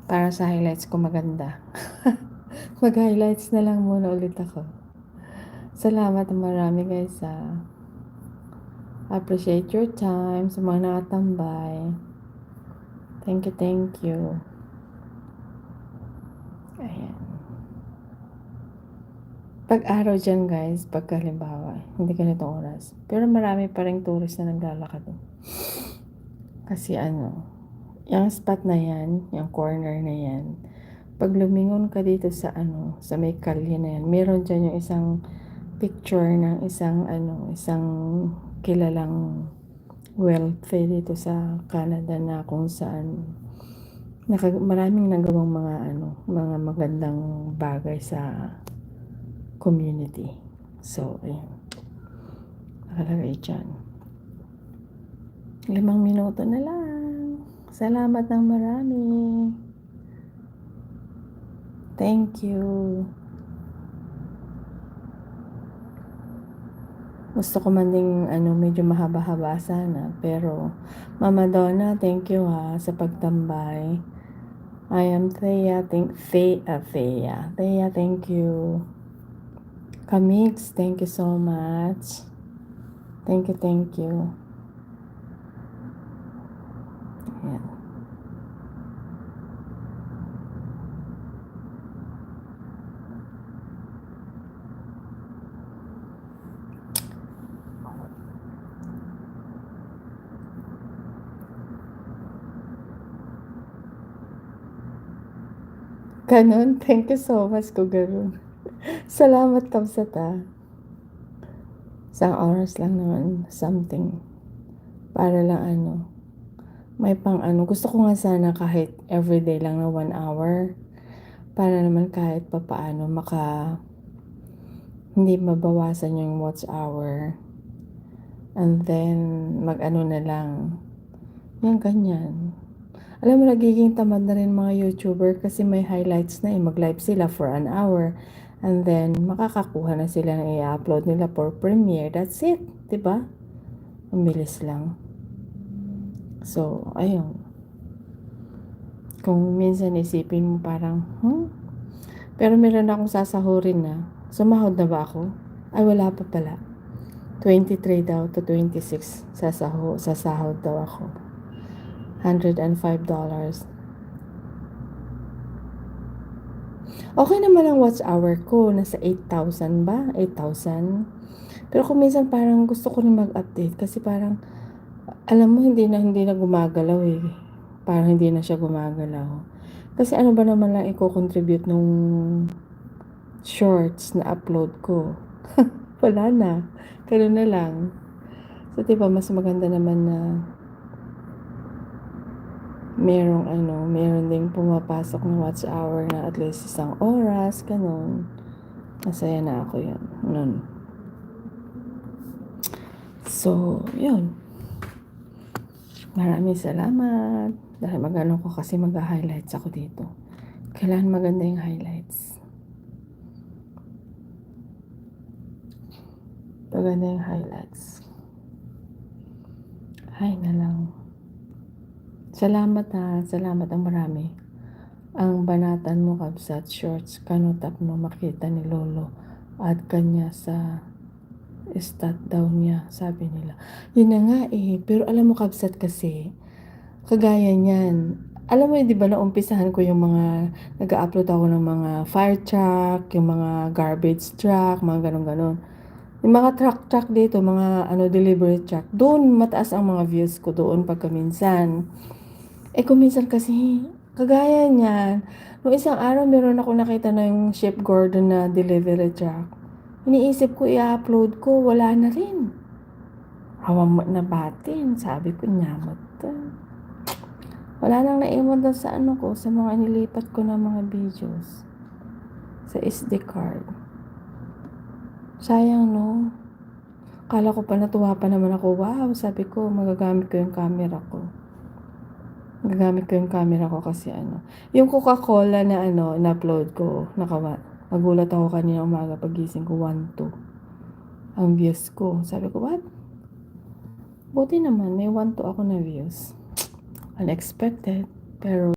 Para sa highlights ko maganda. Mag-highlights na lang muna ulit ako. Salamat na marami guys appreciate your time sa mga nakatambay. Thank you, thank you. Ayan. Pag-araw dyan guys, pagkalimbawa, hindi ganitong oras. Pero marami pa rin tourist na naglalakad. Kasi yung spot na yan, yung corner na yan, pag lumingon ka dito sa may kalye na yan, meron dyan yung isang picture ng isang kilalang wealthy dito sa Canada na kung saan maraming nagawang mga magandang bagay sa community. So, ayan. Nakalagay dyan. 5 minuto na lang. Salamat ng marami. Thank you. Gusto ko man ding medyo mahaba-haba sana. Pero, Mama Donna, thank you sa pagtambay. I am Thea. Thea, thank you. Kamix, thank you so much. Thank you, thank you. Ayan. Ganon, thank you so much ko ganon. Salamat Kamsat. Isang oras lang naman, something. Para lang may gusto ko nga sana kahit everyday lang na 1 hour. Para naman kahit papaano hindi mabawasan yung watch hour. And then, na lang. Yung ganyan. Alam mo, nagiging tamad na rin mga YouTuber kasi may highlights na mag-live sila for an hour. And then, makakakuha na sila ng i-upload nila for premiere. That's it. Diba? Ang bilis lang. So, ayun. Kung minsan isipin mo parang, pero meron akong sasahurin na. Sumahod na ba ako? Ay, wala pa pala. 23 daw to 26 sasahod daw ako. $105. Okay naman ang watch hour ko. Nasa 8,000 ba? 8,000. Pero kung minsan parang gusto ko rin mag-update kasi parang alam mo hindi na gumagalaw eh. Parang hindi na siya gumagalaw. Kasi ano ba naman lang i-contribute nung shorts na upload ko? Wala na. Ganun na lang. So, diba, mas maganda naman na meron ding pumapasok na watch hour na at least 1 oras, ganun. Masaya na ako yan. Nun. So, yun. Maraming salamat. Dahil ko kasi mag-highlights ako dito. Kailangan maganda yung highlights. Maganda yung highlights. Ay na lang. Salamat Salamat ang marami. Ang banatan mo, Kabsat Shorts, kanutap mo makita ni Lolo at kanya sa stat daw niya, sabi nila. Yun na nga pero alam mo Kabsat kasi, kagaya niyan, alam mo di ba naumpisahan ko yung mga, nag-upload ako ng mga fire truck, yung mga garbage truck, mga ganon-ganon. Yung mga truck dito, mga delivery truck, doon mataas ang mga views ko doon pagka minsan. Kung minsan kasi, kagaya niyan, nung isang araw meron ako nakita ng Chef Gordon na delivery truck. Iniisip ko i-upload ko, wala na rin. Hawam na batin, sabi ko nyamot. Wala nang naiwan doon sa sa mga inilipat ko na mga videos. Sa SD card. Sayang no. Kala ko pa natuwa pa naman ako. Wow, sabi ko magagamit ko yung camera ko. Kasi yung Coca-Cola na in-upload ko, nagulat ako kanina umaga pagising ko 1-2 ang views ko. Sabi ko, what? Buti naman, may 1-2 ako na views. Unexpected, pero